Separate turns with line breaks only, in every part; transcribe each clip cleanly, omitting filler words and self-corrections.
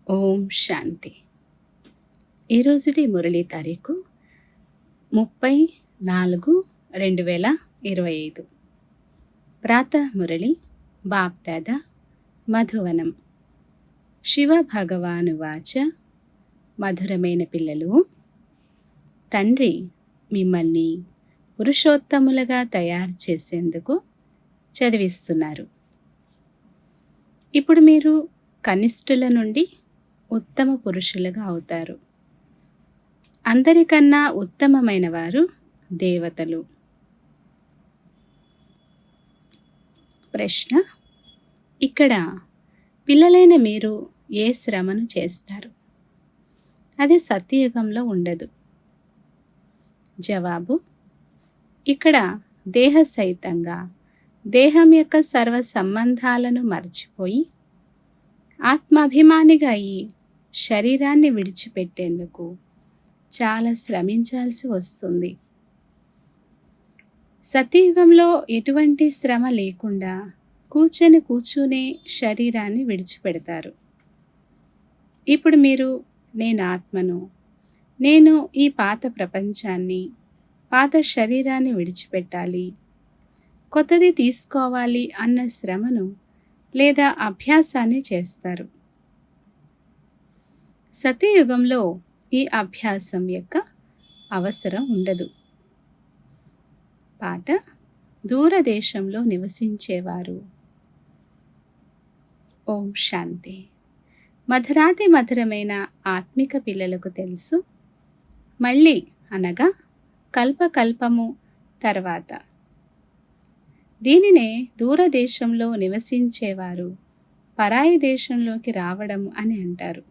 ఓం శాంతి. ఈరోజుటి మురళీ తారీఖు 30/4/2025. ప్రాతః మురళి బాప్దాద మధువనం. శివ భగవానువాచ. మధురమైన పిల్లలు, తండ్రి మిమ్మల్ని పురుషోత్తములుగా తయారు చేసేందుకు చదివిస్తున్నారు. ఇప్పుడు మీరు కనిష్ఠుల నుండి ఉత్తమ పురుషులుగా అవుతారు. అందరికన్నా ఉత్తమమైన వారు దేవతలు. ప్రశ్న: ఇక్కడ పిల్లలైన మీరు ఏ శ్రమను చేస్తారు? అది సత్యయుగంలో ఉండదు. జవాబు: ఇక్కడ దేహ సహితంగా దేహం యొక్క సర్వ సంబంధాలను మర్చిపోయి ఆత్మాభిమానిగా అయి శరీరాన్ని విడిచిపెట్టేందుకు చాలా శ్రమించాల్సి వస్తుంది. సత్యయుగంలో ఎటువంటి శ్రమ లేకుండా కూర్చునే శరీరాన్ని విడిచిపెడతారు. ఇప్పుడు మీరు నేను ఆత్మను, నేను ఈ పాత ప్రపంచాన్ని, పాత శరీరాన్ని విడిచిపెట్టాలి, కొత్తది తీసుకోవాలి అన్న శ్రమను లేదా అభ్యాసాన్ని చేస్తారు. సత్యయుగంలో ఈ అభ్యాసం యొక్క అవసరం ఉండదు. పాట: దూరదేశంలో నివసించేవారు. ఓం శాంతి. మధురాతి మధురమైన ఆత్మిక పిల్లలకు తెలుసు, మళ్ళీ అనగా కల్పకల్పము తర్వాత. దీనినే దూరదేశంలో నివసించేవారు పరాయి దేశంలోకి రావడం అని అంటారు.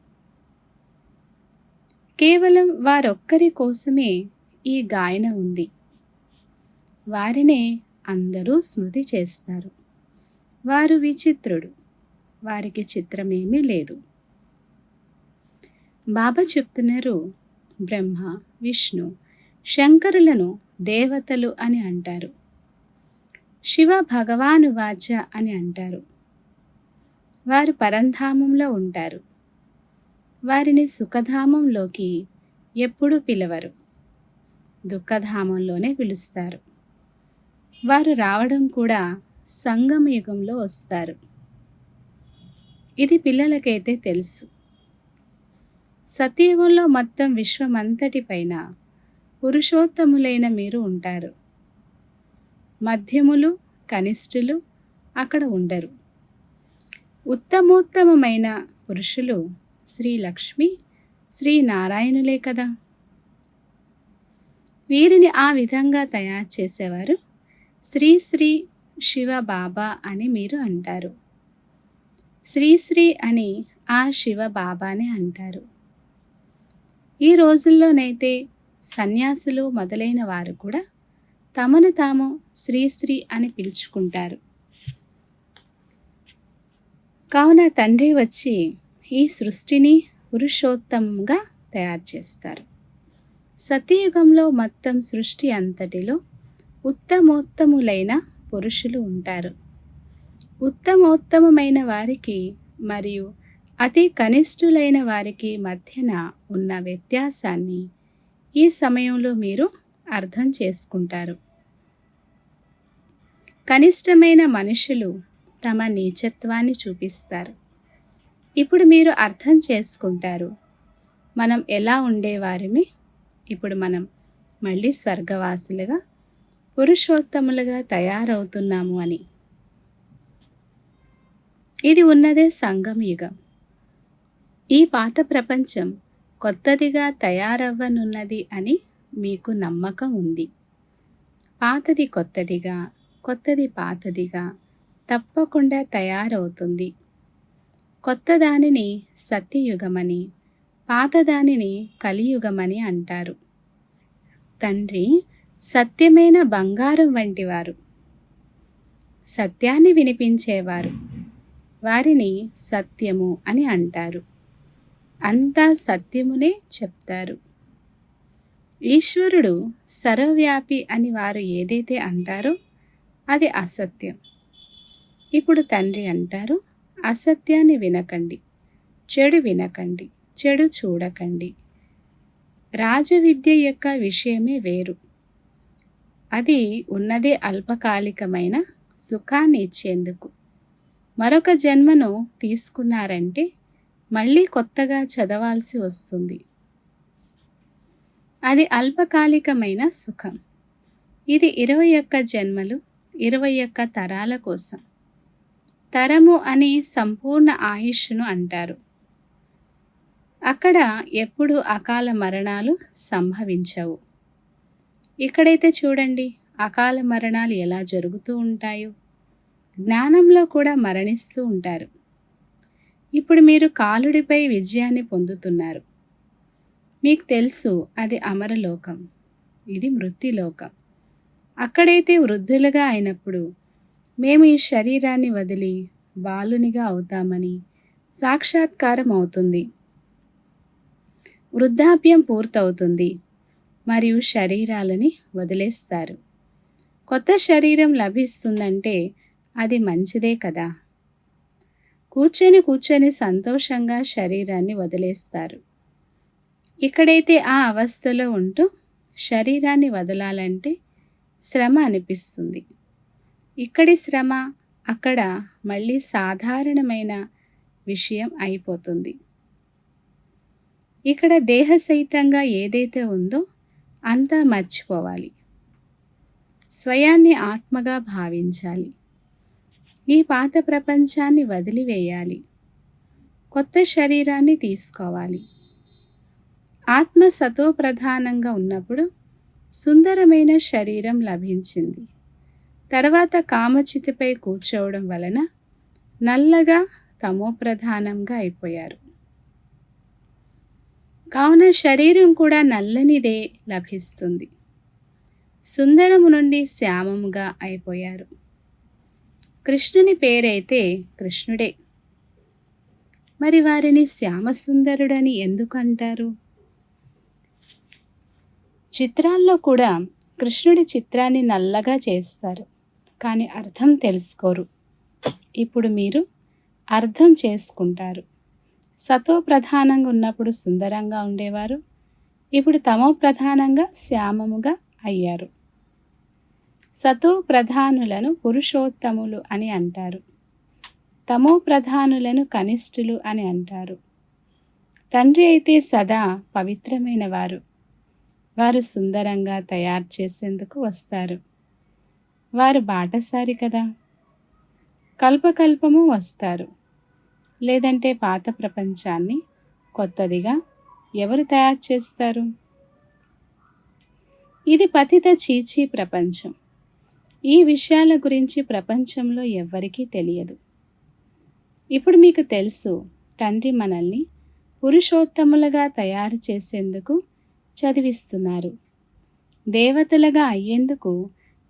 కేవలం వారొక్కరి కోసమే ఈ గాయన ఉంది. వారినే అందరూ స్మృతి చేస్తారు. వారు విచిత్రుడు, వారికి చిత్రమేమీ లేదు. బాబా చెప్తున్నారు, బ్రహ్మ, విష్ణు, శంకరులను దేవతలు అని అంటారు. శివ భగవానువాచ అని అంటారు. వారు పరంధామంలో ఉంటారు. వారిని సుఖధామంలోకి ఎప్పుడూ పిలవరు, దుఃఖధామంలోనే పిలుస్తారు. వారు రావడం కూడా సంగమ యుగంలో వస్తారు. ఇది పిల్లలకైతే తెలుసు. సత్యయుగంలో మొత్తం విశ్వమంతటి పైన పురుషోత్తములైన మీరు ఉంటారు. మధ్యములు, కనిష్ఠులు అక్కడ ఉండరు. ఉత్తమోత్తమైన పురుషులు శ్రీ లక్ష్మి, శ్రీ నారాయణులే కదా. వీరిని ఆ విధంగా తయారు చేసేవారు శ్రీ శ్రీ శివ బాబా అని మీరు అంటారు. శ్రీ శ్రీ అని ఆ శివ బాబానే అంటారు. ఈ రోజుల్లోనైతే సన్యాసులు మొదలైన వారు కూడా తమను తాము శ్రీశ్రీ అని పిలుచుకుంటారు. కావున తండ్రి వచ్చి ఈ సృష్టిని పురుషోత్తమంగా తయారు చేస్తారు. సత్యయుగంలో మొత్తం సృష్టి అంతటిలో ఉత్తమోత్తములైన పురుషులు ఉంటారు. ఉత్తమోత్తమైన వారికి మరియు అతి కనిష్ఠులైన వారికి మధ్యన ఉన్న వ్యత్యాసాన్ని ఈ సమయంలో మీరు అర్థం చేసుకుంటారు. కనిష్టమైన మనుషులు తమ నీచత్వాన్ని చూపిస్తారు. ఇప్పుడు మీరు అర్థం చేసుకుంటారు, మనం ఎలా ఉండేవారిమి, ఇప్పుడు మనం మళ్ళీ స్వర్గవాసులుగా పురుషోత్తములుగా తయారవుతున్నాము అని. ఇది ఉన్నదే సంగమ యుగం. ఈ పాత ప్రపంచం కొత్తదిగా తయారవ్వనున్నది అని మీకు నమ్మకం ఉంది. పాతది కొత్తదిగా, కొత్తది పాతదిగా తప్పకుండా తయారవుతుంది. కొత్త దానిని సత్యయుగమని, పాతదానిని కలియుగమని అంటారు. తండ్రి సత్యమైన బంగారం వంటివారు, సత్యాన్ని వినిపించేవారు. వారిని సత్యము అని అంటారు. అంతా సత్యమునే చెప్తారు. ఈశ్వరుడు సర్వవ్యాపి అని వారు ఏదైతే అంటారో అది అసత్యం. ఇప్పుడు తండ్రి అంటారు, అసత్యాన్ని వినకండి, చెడు వినకండి, చెడు చూడకండి. రాజవిద్య యొక్క విషయమే వేరు. అది ఉన్నదే అల్పకాలికమైన సుఖాన్ని ఇచ్చేందుకు. మరొక జన్మను తీసుకున్నారంటే మళ్ళీ కొత్తగా చదవాల్సి వస్తుంది. అది అల్పకాలికమైన సుఖం. ఇది 21 జన్మలు, 21 తరాల కోసం. తరము అని సంపూర్ణ ఆయుష్ను అంటారు. అక్కడ ఎప్పుడు అకాల మరణాలు సంభవించవు. ఇక్కడైతే చూడండి, అకాల మరణాలు ఎలా జరుగుతూ ఉంటాయో. జ్ఞానంలో కూడా మరణిస్తూ ఉంటారు. ఇప్పుడు మీరు కాలుడిపై విజయాన్ని పొందుతున్నారు. మీకు తెలుసు అది అమరలోకం, ఇది మృత్యులోకం. అక్కడైతే వృద్ధులుగా అయినప్పుడు మేము ఈ శరీరాన్ని వదిలి బాలునిగా అవుతామని సాక్షాత్కారం అవుతుంది. వృద్ధాప్యం పూర్తవుతుంది మరియు శరీరాలని వదిలేస్తారు. కొత్త శరీరం లభిస్తుందంటే అది మంచిదే కదా. కూర్చొని సంతోషంగా శరీరాన్ని వదిలేస్తారు. ఇక్కడైతే ఆ అవస్థలో ఉంటూ శరీరాన్ని వదలాలంటే శ్రమ అనిపిస్తుంది. ఇక్కడి శ్రమ అక్కడ మళ్ళీ సాధారణమైన విషయం అయిపోతుంది. ఇక్కడ దేహసహితంగా ఏదైతే ఉందో అంతా మర్చిపోవాలి. స్వయాన్ని ఆత్మగా భావించాలి. ఈ పాత ప్రపంచాన్ని వదిలివేయాలి. కొత్త శరీరాన్ని తీసుకోవాలి. ఆత్మ సతో ప్రధానంగా ఉన్నప్పుడు సుందరమైన శరీరం లభించింది. తర్వాత కామచితిపై కూర్చోవడం వలన నల్లగా తమో ప్రధానంగా అయిపోయారు. కావున శరీరం కూడా నల్లనిదే లభిస్తుంది. సుందరము నుండి శ్యామముగా అయిపోయారు. కృష్ణుని పేరైతే కృష్ణుడే. మరి వారిని శ్యామసుందరుడని ఎందుకు అంటారు? చిత్రాల్లో కూడా కృష్ణుడి చిత్రాన్ని నల్లగా చేస్తారు, కానీ అర్థం తెలుసుకోరు. ఇప్పుడు మీరు అర్థం చేసుకుంటారు. సతో ప్రధానంగా ఉన్నప్పుడు సుందరంగా ఉండేవారు, ఇప్పుడు తమో ప్రధానంగా శ్యామముగా అయ్యారు. సతో ప్రధానులను పురుషోత్తములు అని అంటారు. తమో ప్రధానులను కనిష్ఠులు అని అంటారు. తండ్రి అయితే సదా పవిత్రమైన వారు. వారు సుందరంగా తయారు చేసేందుకు వస్తారు. వారు బాటసారి కదా. కల్పకల్పము వస్తారు. లేదంటే పాత ప్రపంచాన్ని కొత్తదిగా ఎవరు తయారు చేస్తారు? ఇది పతిత చీచీ ప్రపంచం. ఈ విషయాల గురించి ప్రపంచంలో ఎవ్వరికీ తెలియదు. ఇప్పుడు మీకు తెలుసు, తండ్రి మనల్ని పురుషోత్తములుగా తయారు చేసేందుకు చదివిస్తున్నారు. దేవతలుగా అయ్యేందుకు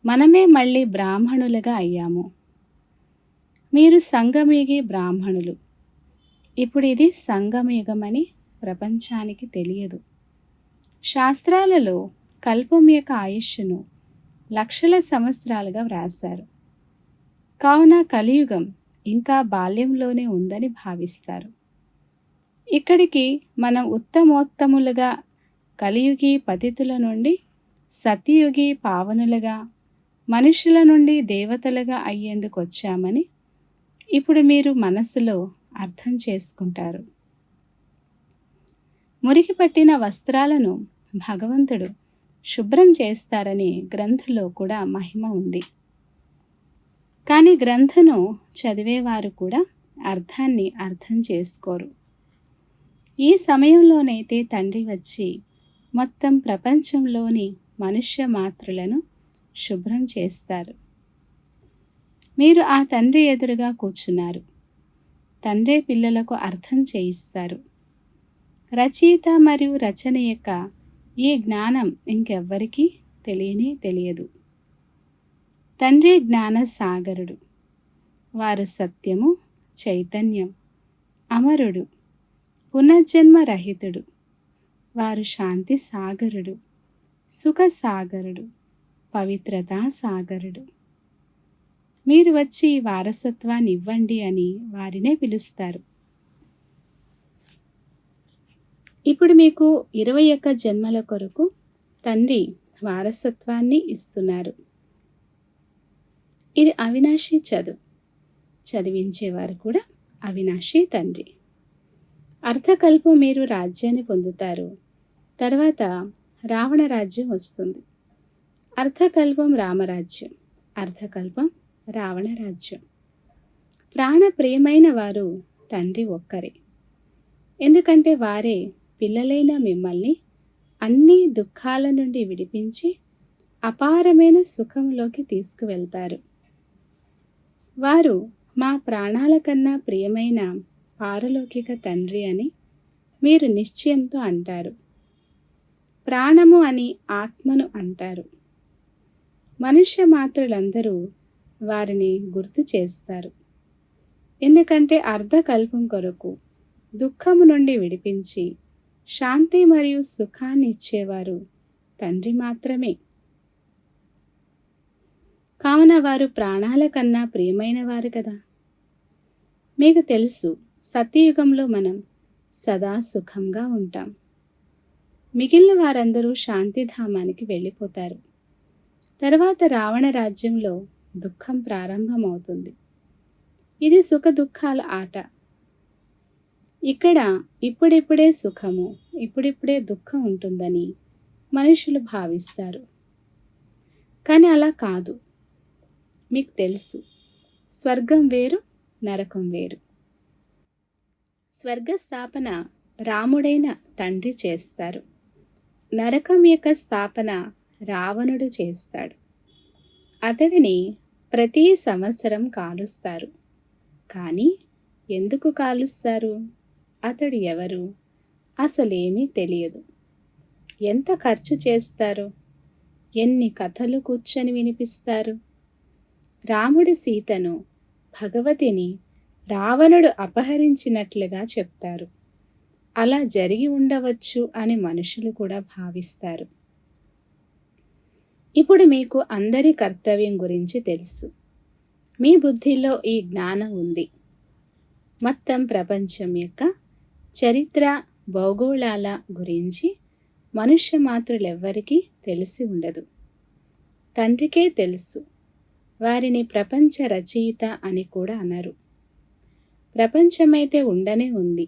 మనమే మళ్ళీ బ్రాహ్మణులుగా అయ్యాము. మీరు సంగమయుగి బ్రాహ్మణులు. ఇప్పుడు ఇది సంగమయుగమని ప్రపంచానికి తెలియదు. శాస్త్రాలలో కల్పం యొక్క ఆయుష్ను లక్షల సంవత్సరాలుగా వ్రాశారు. కావున కలియుగం ఇంకా బాల్యంలోనే ఉందని భావిస్తారు. ఇక్కడికి మనం ఉత్తమోత్తములుగా కలియుగి పతితుల నుండి సత్యయుగి పావనులుగా, మనుషుల నుండి దేవతలుగా అయ్యేందుకు వచ్చామని ఇప్పుడు మీరు మనసులో అర్థం చేసుకుంటారు. మురికి పట్టిన వస్త్రాలను భగవంతుడు శుభ్రం చేస్తారని గ్రంథులో కూడా మహిమ ఉంది. కానీ గ్రంథను చదివేవారు కూడా అర్థాన్ని అర్థం చేసుకోరు. ఈ సమయంలోనైతే తండ్రి వచ్చి మొత్తం ప్రపంచంలోని మనుష్య మాతృలను శుభ్రం చేస్తారు. మీరు ఆ తండ్రి ఎదురుగా కూర్చున్నారు. తండ్రి పిల్లలకు అర్థం చేయిస్తారు. రచయిత మరియు రచన యొక్క ఈ జ్ఞానం ఇంకెవ్వరికీ తెలియదు. తండ్రి జ్ఞాన సాగరుడు. వారు సత్యము, చైతన్యం, అమరుడు, పునర్జన్మ రహితుడు. వారు శాంతి సాగరుడు, సుఖ సాగరుడు, పవిత్రతా సాగరుడు. మీరు వచ్చి వారసత్వాన్ని ఇవ్వండి అని వారినే పిలుస్తారు. ఇప్పుడు మీకు 21 జన్మల కొరకు తండ్రి వారసత్వాన్ని ఇస్తున్నారు. ఇది అవినాశి చదువు. చదివించేవారు కూడా అవినాశి తండ్రి. అర్ధకల్పం మీరు రాజ్యాన్ని పొందుతారు. తర్వాత రావణ రాజ్యం వస్తుంది. అర్ధకల్పం రామరాజ్యం, అర్ధకల్పం రావణ రాజ్యం. ప్రాణప్రియమైన వారు తండ్రి ఒక్కరే. ఎందుకంటే వారే పిల్లలైన మిమ్మల్ని అన్ని దుఃఖాల నుండి విడిపించి అపారమైన సుఖంలోకి తీసుకువెళ్తారు. వారు మా ప్రాణాల కన్నా ప్రియమైన పారలౌకిక తండ్రి అని మీరు నిశ్చయంతో అంటారు. ప్రాణము అని ఆత్మను అంటారు. మనుష్య మాత్రులందరూ వారిని గుర్తు చేస్తారు. ఎందుకంటే అర్ధకల్పం కొరకు దుఃఖము నుండి విడిపించి శాంతి మరియు సుఖాన్ని ఇచ్చేవారు తండ్రి మాత్రమే. కావున వారు ప్రాణాల కన్నా ప్రియమైన వారు కదా. మీకు తెలుసు, సత్యయుగంలో మనం సదా సుఖంగా ఉంటాం. మిగిలిన వారందరూ శాంతిధామానికి వెళ్ళిపోతారు. తర్వాత రావణ రాజ్యంలో దుఃఖం ప్రారంభమవుతుంది. ఇది సుఖ దుఃఖాల ఆట. ఇక్కడ ఇప్పుడిప్పుడే సుఖము, ఇప్పుడిప్పుడే దుఃఖం ఉంటుందని మనుషులు భావిస్తారు. కానీ అలా కాదు. మీకు తెలుసు, స్వర్గం వేరు, నరకం వేరు. స్వర్గ స్థాపన రాముడైన తండ్రి చేస్తారు. నరకం యొక్క స్థాపన రావణుడు చేస్తాడు. అతడిని ప్రతి సంవత్సరం కాలుస్తారు. కానీ ఎందుకు కాలుస్తారు? అతడు ఎవరు? అసలేమీ తెలియదు. ఎంత ఖర్చు చేస్తారు? ఎన్ని కథలు కూర్చొని వినిపిస్తారు? రాముడి సీతను, భగవతిని రావణుడు అపహరించినట్లుగా చెప్తారు. అలా జరిగి ఉండవచ్చు అని మనుషులు కూడా భావిస్తారు. ఇప్పుడు మీకు అందరి కర్తవ్యం గురించి తెలుసు. మీ బుద్ధిలో ఈ జ్ఞానం ఉంది. మొత్తం ప్రపంచం యొక్క చరిత్ర, భౌగోళాల గురించి మనుష్య మాత్రులెవ్వరికీ తెలిసి ఉండదు. తండ్రికే తెలుసు. వారిని ప్రపంచ రచయిత అని కూడా అనరు. ప్రపంచమైతే ఉండనే ఉంది.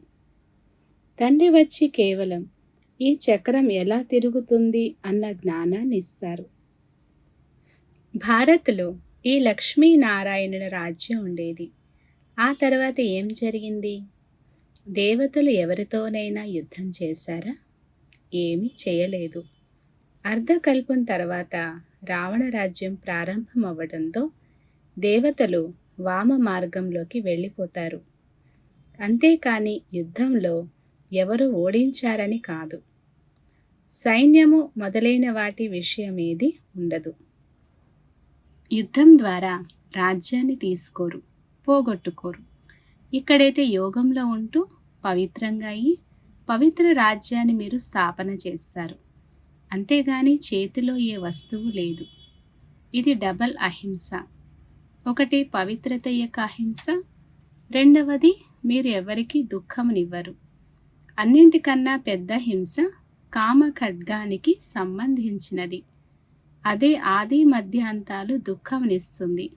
తండ్రి వచ్చి కేవలం ఈ చక్రం ఎలా తిరుగుతుంది అన్న జ్ఞానాన్ని ఇస్తారు. భారత్లో ఈ లక్ష్మీనారాయణుల రాజ్యం ఉండేది. ఆ తర్వాత ఏం జరిగింది? దేవతలు ఎవరితోనైనా యుద్ధం చేశారా? ఏమీ చేయలేదు. అర్ధకల్పం తర్వాత రావణ రాజ్యం ప్రారంభమవ్వడంతో దేవతలు వామ మార్గంలోకి వెళ్ళిపోతారు. అంతేకాని యుద్ధంలో ఎవరు ఓడించారని కాదు. సైన్యము మొదలైన వాటి విషయమేది ఉండదు. యుద్ధం ద్వారా రాజ్యాన్ని తీసుకోరు, పోగొట్టుకోరు. ఇక్కడైతే యోగంలో ఉంటూ పవిత్రంగా అయ్యి పవిత్ర రాజ్యాన్ని మీరు స్థాపన చేస్తారు. అంతేగాని చేతిలో ఏ వస్తువు లేదు. ఇది డబల్ అహింస. ఒకటి పవిత్రత యొక్క అహింస, రెండవది మీరు ఎవరికి దుఃఖమునివ్వరు. అన్నింటికన్నా పెద్ద హింస కామ ఖడ్గానికి సంబంధించినది. అదే ఆది మధ్యాంతాలు దుఃఖమునిస్తుంది.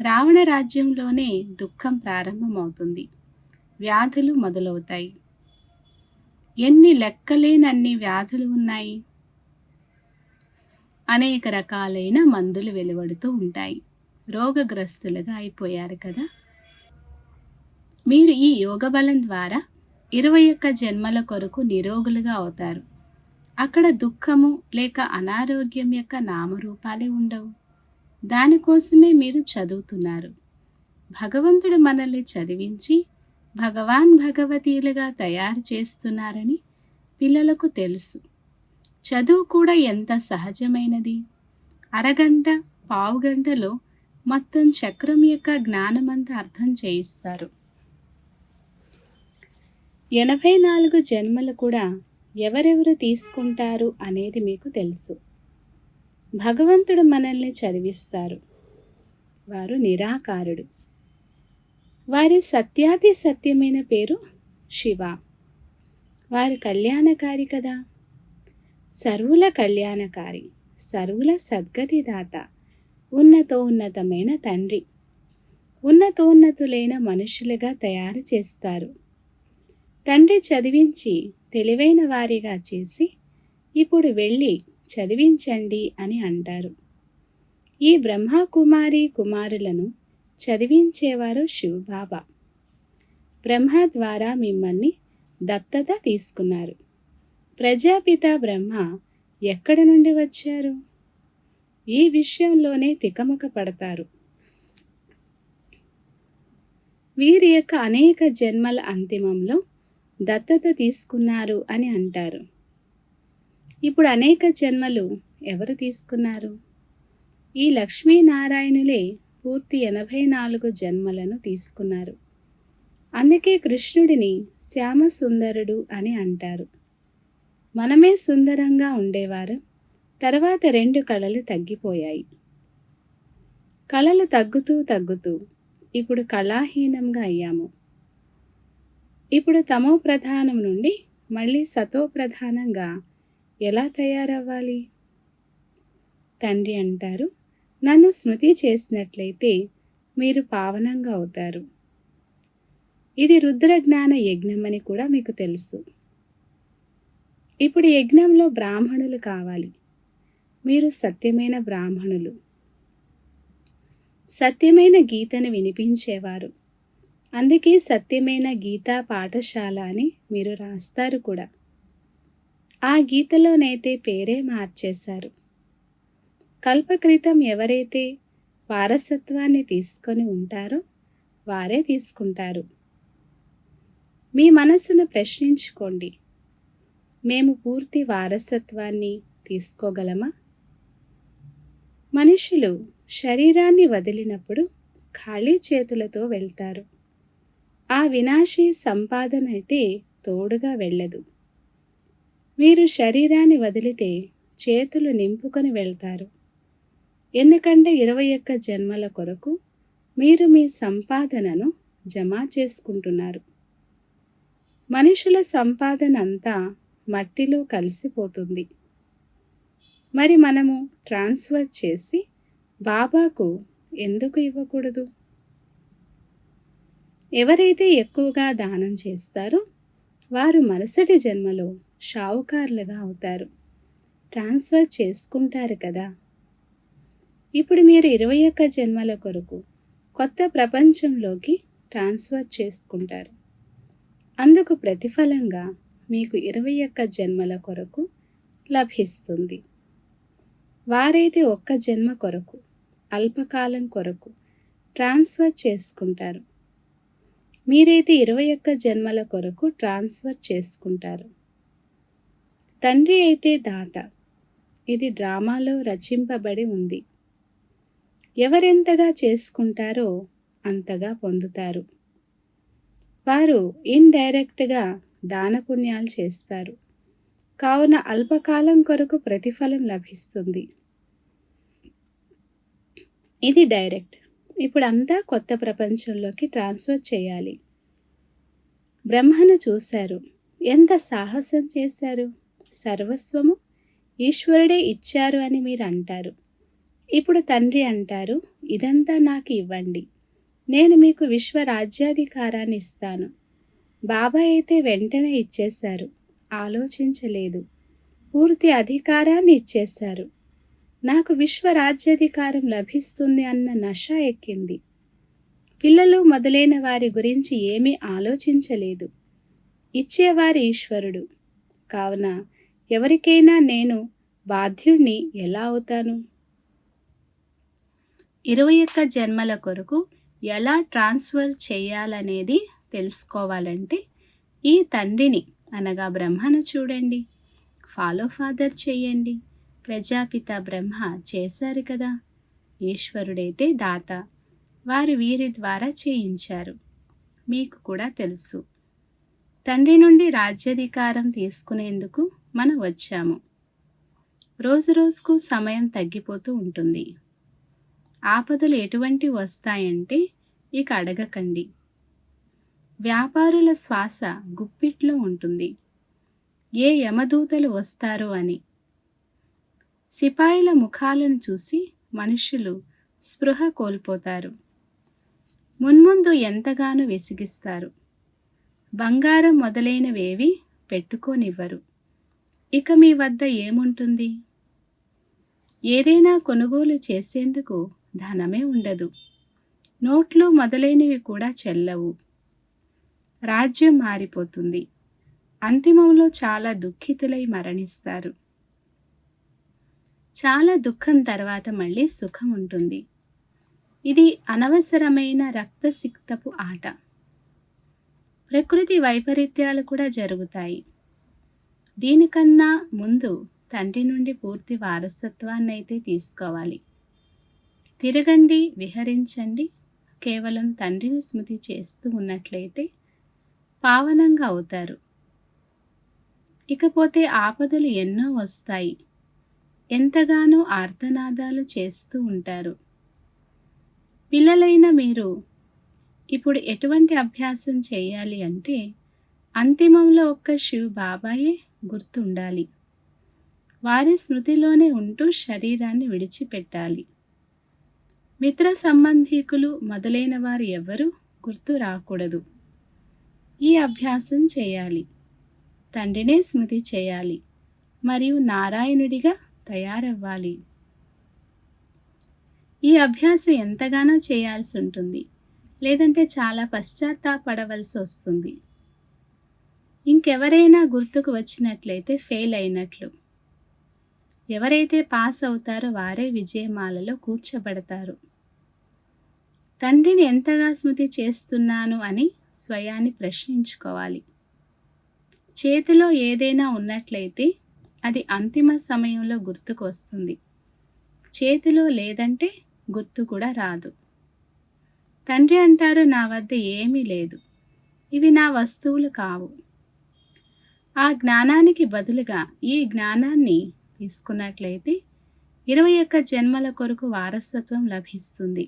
రావణ రాజ్యంలోనే దుఃఖం ప్రారంభమవుతుంది. వ్యాధులు మొదలవుతాయి. ఎన్ని లెక్కలేనన్ని వ్యాధులు ఉన్నాయి. అనేక రకాలైన మందులు వెలువడుతూ ఉంటాయి. రోగగ్రస్తులుగా అయిపోయారు కదా. మీరు ఈ యోగ బలం ద్వారా 21 జన్మల కొరకు నిరోగులుగా అవుతారు. అక్కడ దుఃఖము లేక అనారోగ్యం యొక్క నామరూపాలే ఉండవు. దానికోసమే మీరు చదువుతున్నారు. భగవంతుడు మనల్ని చదివించి భగవాన్ భగవతీలుగా తయారు చేస్తున్నారని పిల్లలకు తెలుసు. చదువు కూడా ఎంత సహజమైనది. అరగంట, పావుగంటలో మొత్తం చక్రం యొక్క జ్ఞానమంతా అర్థం చేయిస్తారు. 84 జన్మలు కూడా ఎవరెవరు తీసుకుంటారు అనేది మీకు తెలుసు. భగవంతుడు మనల్ని చదివిస్తారు. వారు నిరాకారుడు. వారి సత్యాతి సత్యమైన పేరు శివ. వారు కళ్యాణకారి కదా. సర్వుల కళ్యాణకారి, సర్వుల సద్గతిదాత, ఉన్నతోన్నతమైన తండ్రి, ఉన్నతోన్నతులైన మనుషులుగా తయారు చేస్తారు. తండ్రి చదివించి తెలివైన వారిగా చేసి ఇప్పుడు వెళ్ళి చదివించండి అని అంటారు. ఈ బ్రహ్మకుమారి కుమారులను చదివించేవారు శివబాబా. బ్రహ్మ ద్వారా మిమ్మల్ని దత్తత తీసుకున్నారు. ప్రజాపిత బ్రహ్మ ఎక్కడి నుండి వచ్చారు? ఈ విషయంలోనే తికమక పడతారు. వీరి యొక్క అనేక జన్మల అంతిమంలో దత్తత తీసుకున్నారు అని అంటారు. ఇప్పుడు అనేక జన్మలు ఎవరు తీసుకున్నారు? ఈ లక్ష్మీనారాయణులే పూర్తి 84 జన్మలను తీసుకున్నారు. అందుకే కృష్ణుడిని శ్యామసుందరుడు అని అంటారు. మనమే సుందరంగా ఉండేవారు. తర్వాత 2 కళలు తగ్గిపోయాయి. కళలు తగ్గుతూ ఇప్పుడు కళాహీనంగా అయ్యాము. ఇప్పుడు తమో ప్రధానం నుండి మళ్ళీ సతో ప్రధానంగా ఎలా తయారవ్వాలి? తండ్రి అంటారు, నన్ను స్మృతి చేసినట్లయితే మీరు పావనంగా అవుతారు. ఇది రుద్రజ్ఞాన యజ్ఞం అని కూడా మీకు తెలుసు. ఇప్పుడు యజ్ఞంలో బ్రాహ్మణులు కావాలి. మీరు సత్యమైన బ్రాహ్మణులు, సత్యమైన గీతను వినిపించేవారు. అందుకే సత్యమైన గీతా పాఠశాల అని మీరు రాస్తారు కూడా. ఆ గీతలోనైతే పేరే మార్చేశారు. కల్పక్రితం ఎవరైతే వారసత్వాన్ని తీసుకొని ఉంటారో వారే తీసుకుంటారు. మీ మనసును ప్రశ్నించుకోండి, మేము పూర్తి వారసత్వాన్ని తీసుకోగలమా? మనుషులు శరీరాన్ని వదిలినప్పుడు ఖాళీ చేతులతో వెళ్తారు. ఆ వినాశీ సంపాదన అయితే తోడుగా వెళ్ళదు. మీరు శరీరాన్ని వదిలితే చేతులు నింపుకొని వెళ్తారు. ఎందుకంటే 21 జన్మల కొరకు మీరు మీ సంపాదనను జమ చేసుకుంటున్నారు. మనుషుల సంపాదన అంతా మట్టిలో కలిసిపోతుంది. మరి మనము ట్రాన్స్ఫర్ చేసి బాబాకు ఎందుకు ఇవ్వకూడదు? ఎవరైతే ఎక్కువగా దానం చేస్తారో వారు మరుసటి జన్మలో షావుకారులుగా అవుతారు. ట్రాన్స్ఫర్ చేసుకుంటారు కదా. ఇప్పుడు మీరు 21 జన్మల కొరకు కొత్త ప్రపంచంలోకి ట్రాన్స్ఫర్ చేసుకుంటారు. అందుకు ప్రతిఫలంగా మీకు 21 జన్మల కొరకు లభిస్తుంది. వారైతే 1 జన్మ కొరకు, అల్పకాలం కొరకు ట్రాన్స్ఫర్ చేసుకుంటారు. మీరైతే 21 జన్మల కొరకు ట్రాన్స్ఫర్ చేసుకుంటారు. తండ్రి అయితే దాత. ఇది డ్రామాలో రచింపబడి ఉంది. ఎవరెంతగా చేసుకుంటారో అంతగా పొందుతారు. వారు ఇండైరెక్ట్గా దానపుణ్యాలు చేస్తారు. కావున అల్పకాలం కొరకు ప్రతిఫలం లభిస్తుంది. ఇది డైరెక్ట్. ఇప్పుడు అంతా కొత్త ప్రపంచంలోకి ట్రాన్స్ఫర్ చేయాలి. బ్రహ్మను చూశారు, ఎంత సాహసం చేశారు. సర్వస్వము ఈశ్వరుడే ఇచ్చారు అని మీరు అంటారు. ఇప్పుడు తండ్రి అంటారు, ఇదంతా నాకు ఇవ్వండి, నేను మీకు విశ్వరాజ్యాధికారాన్ని ఇస్తాను. బాబా అయితే వెంటనే ఇచ్చేశారు, ఆలోచించలేదు. పూర్తి అధికారాన్ని ఇచ్చేశారు. నాకు విశ్వరాజ్యాధికారం లభిస్తుంది అన్న నష ఎక్కింది. పిల్లలు మొదలైన వారి గురించి ఏమీ ఆలోచించలేదు. ఇచ్చేవారి ఈశ్వరుడు. కావున ఎవరికైనా నేను బాధ్యుణ్ణి ఎలా అవుతాను? 21 జన్మల కొరకు ఎలా ట్రాన్స్ఫర్ చేయాలనేది తెలుసుకోవాలంటే ఈ తండ్రిని అనగా బ్రహ్మను చూడండి, ఫాలో ఫాదర్ చేయండి. ప్రజాపిత బ్రహ్మ చేశారు కదా. ఈశ్వరుడైతే దాత. వారు వీరి ద్వారా చేయించారు. మీకు కూడా తెలుసు. తండ్రి నుండి రాజ్యాధికారం తీసుకునేందుకు మనం వచ్చాము. రోజు రోజుకు సమయం తగ్గిపోతూ ఉంటుంది. ఆపదలు ఎటువంటి వస్తాయంటే ఇక అడగకండి. వ్యాపారుల శ్వాస గుప్పిట్లో ఉంటుంది. ఏ యమదూతలు వస్తారో అని. సిపాయిల ముఖాలను చూసి మనుషులు స్పృహ కోల్పోతారు. మున్ముందు ఎంతగానో విసిగిస్తారు. బంగారం మొదలైనవేవి పెట్టుకోనివ్వరు. ఇక మీ వద్ద ఏముంటుంది? ఏదైనా కొనుగోలు చేసేందుకు ధనమే ఉండదు. నోట్లు మొదలైనవి కూడా చెల్లవు. రాజ్యం మారిపోతుంది. అంతిమంలో చాలా దుఃఖితులై మరణిస్తారు. చాలా దుఃఖం తర్వాత మళ్ళీ సుఖం ఉంటుంది. ఇది అనవసరమైన రక్తసిక్తపు ఆట. ప్రకృతి వైపరీత్యాలు కూడా జరుగుతాయి. దీనికన్నా ముందు తండ్రి నుండి పూర్తి వారసత్వాన్నైతే తీసుకోవాలి. తిరగండి, విహరించండి. కేవలం తండ్రిని స్మృతి చేస్తూ ఉన్నట్లయితే పావనంగా అవుతారు. ఇకపోతే ఆపదలు ఎన్నో వస్తాయి. ఎంతగానో ఆర్తనాదాలు చేస్తూ ఉంటారు. పిల్లలైన మీరు ఇప్పుడు ఎటువంటి అభ్యాసం చేయాలి అంటే అంతిమంలో ఒక్క శివ్ బాబాయే గుర్తుండాలి. వారి స్మృతిలోనే ఉంటూ శరీరాన్ని విడిచిపెట్టాలి. మిత్ర సంబంధీకులు మొదలైన వారు ఎవరూ గుర్తు రాకూడదు. ఈ అభ్యాసం చేయాలి. తండ్రినే స్మృతి చేయాలి మరియు నారాయణుడిగా తయారవ్వాలి. ఈ అభ్యాసం ఎంతగానో చేయాల్సి ఉంటుంది. లేదంటే చాలా పశ్చాత్తాపడవలసి వస్తుంది. ఇంకెవరైనా గుర్తుకు వచ్చినట్లయితే ఫెయిల్ అయినట్లు. ఎవరైతే పాస్ అవుతారో వారే విజయమాలలో కూర్చోబడతారు. తండ్రిని ఎంతగా స్మృతి చేస్తున్నాను అని స్వయాన్ని ప్రశ్నించుకోవాలి. చేతిలో ఏదైనా ఉన్నట్లయితే అది అంతిమ సమయంలో గుర్తుకు వస్తుంది. చేతిలో లేదంటే గుర్తు కూడా రాదు. తండ్రి అంటారు, నా వద్ద ఏమీ లేదు, ఇవి నా వస్తువులు కావు. ఆ జ్ఞానానికి బదులుగా ఈ జ్ఞానాన్ని తీసుకున్నట్లయితే 21 జన్మల కొరకు వారసత్వం లభిస్తుంది.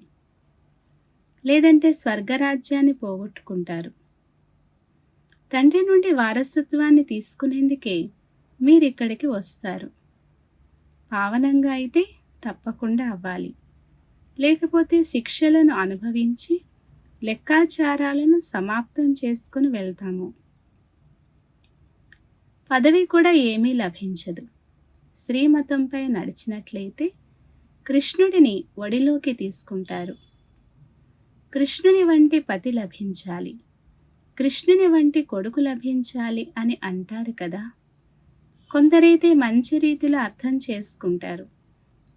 లేదంటే స్వర్గరాజ్యాన్ని పోగొట్టుకుంటారు. తండ్రి నుండి వారసత్వాన్ని తీసుకునేందుకే మీరిక్కడికి వస్తారు. పావనంగా అయితే తప్పకుండా అవ్వాలి. లేకపోతే శిక్షలను అనుభవించి లెక్కాచారాలను సమాప్తం చేసుకుని వెళ్తాము. పదవి కూడా ఏమీ లభించదు. శ్రీమతంపై నడిచినట్లయితే కృష్ణుడిని ఒడిలోకి తీసుకుంటారు. కృష్ణుని వంటి పతి లభించాలి, కృష్ణుని వంటి కొడుకు లభించాలి అని అంటారు కదా. కొందరైతే మంచి రీతిలో అర్థం చేసుకుంటారు,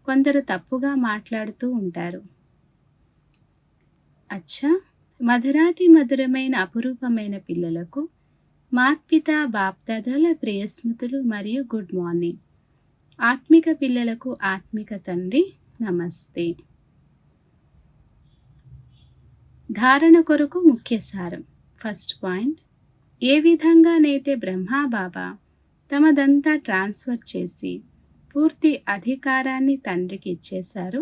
కొందరు తప్పుగా మాట్లాడుతూ ఉంటారు. అచ్చా, మధురాతి మధురమైన అపురూపమైన పిల్లలకు మాత్పిత బాప్దాదాల ప్రియస్మృతులు మరియు గుడ్ మార్నింగ్. ఆత్మిక పిల్లలకు ఆత్మిక తండ్రి నమస్తే. ధారణ కొరకు ముఖ్య సారం. ఫస్ట్ పాయింట్, ఏ విధంగానైతే బ్రహ్మా బాబా తమదంతా ట్రాన్స్ఫర్ చేసి పూర్తి అధికారాన్ని తండ్రికి ఇచ్చేశారు,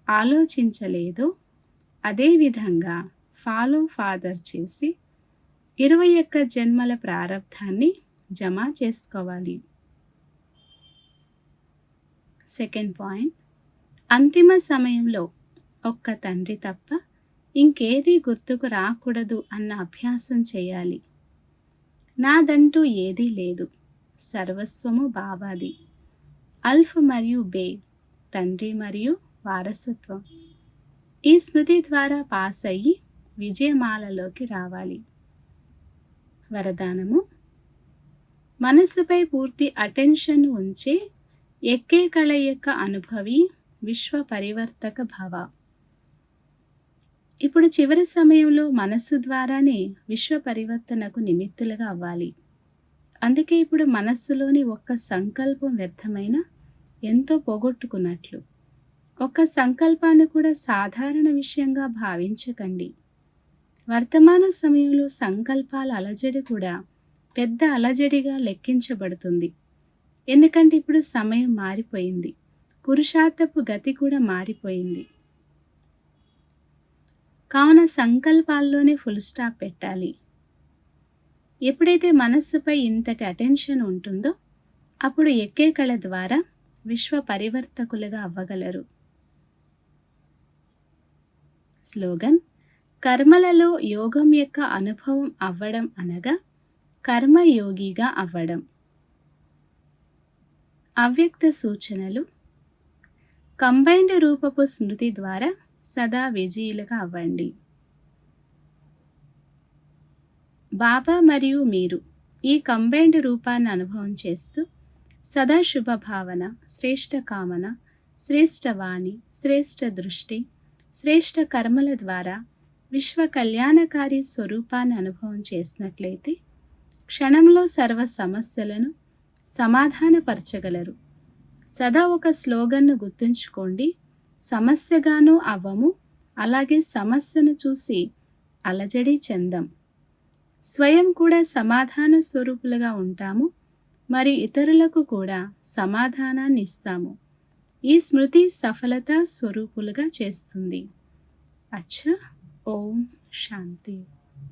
ఆలోచించలేదు, అదేవిధంగా ఫాలో ఫాదర్ చేసి 21 జన్మల ప్రారబ్ధాన్ని జమ చేసుకోవాలి. సెకండ్ పాయింట్, అంతిమ సమయంలో ఒక్క తండ్రి తప్ప ఇంకేది గుర్తుకు రాకూడదు అన్న అభ్యాసం చేయాలి. నాదంటూ ఏదీ లేదు, సర్వస్వము బాబాది. అల్ఫ్ మరియు బే, తండ్రి మరియు వారసత్వం. ఈ స్మృతి ద్వారా పాస్ అయ్యి విజయమాలలోకి రావాలి. వరదానము: మనస్సుపై పూర్తి అటెన్షన్ ఉంచే ఎక్కే కళ యొక్క అనుభవి విశ్వ పరివర్తక భవ. ఇప్పుడు చివరి సమయంలో మనస్సు ద్వారానే విశ్వ పరివర్తనకు నిమిత్తులుగా అవ్వాలి. అందుకే ఇప్పుడు మనస్సులోని ఒక్క సంకల్పం వ్యర్థమైన ఎంతో పోగొట్టుకున్నట్లు. ఒక్క సంకల్పాన్ని కూడా సాధారణ విషయంగా భావించకండి. వర్తమాన సమయంలో సంకల్పాల అలజడి కూడా పెద్ద అలజడిగా లెక్కించబడుతుంది. ఎందుకంటే ఇప్పుడు సమయం మారిపోయింది, పురుషార్థపు గతి కూడా మారిపోయింది. కావున సంకల్పాల్లోనే ఫుల్ స్టాప్ పెట్టాలి. ఎప్పుడైతే మనస్సుపై ఇంతటి అటెన్షన్ ఉంటుందో అప్పుడు ఎక్కే కళ ద్వారా విశ్వ పరివర్తకులుగా అవ్వగలరు. స్లోగన్: కర్మలలో యోగం యొక్క అనుభవం అవ్వడం అనగా కర్మయోగిగా అవ్వడం. అవ్యక్త సూచనలు: కంబైన్డ్ రూపపు స్మృతి ద్వారా సదా విజయులుగా అవ్వండి. బాబా మరియు మీరు ఈ కంబైన్డ్ రూపాన్ని అనుభవం చేస్తూ సదా శుభభావన, శ్రేష్ఠ కామన, శ్రేష్ఠ వాణి, శ్రేష్ఠ దృష్టి, శ్రేష్ఠ కర్మల ద్వారా విశ్వ కళ్యాణకారి స్వరూపాన్ని అనుభవం చేసినట్లయితే క్షణంలో సర్వ సమస్యలను సమాధానపరచగలరు. సదా ఒక స్లోగన్ను గుర్తుంచుకోండి: సమస్యగాను అవ్వము, అలాగే సమస్యను చూసి అలజడి చెందం. స్వయం కూడా సమాధాన స్వరూపులుగా ఉంటాము, మరి ఇతరులకు కూడా సమాధానాన్ని ఇస్తాము. ఈ స్మృతి సఫలత స్వరూపులుగా చేస్తుంది. అచ్చా. ఓం శాంతి.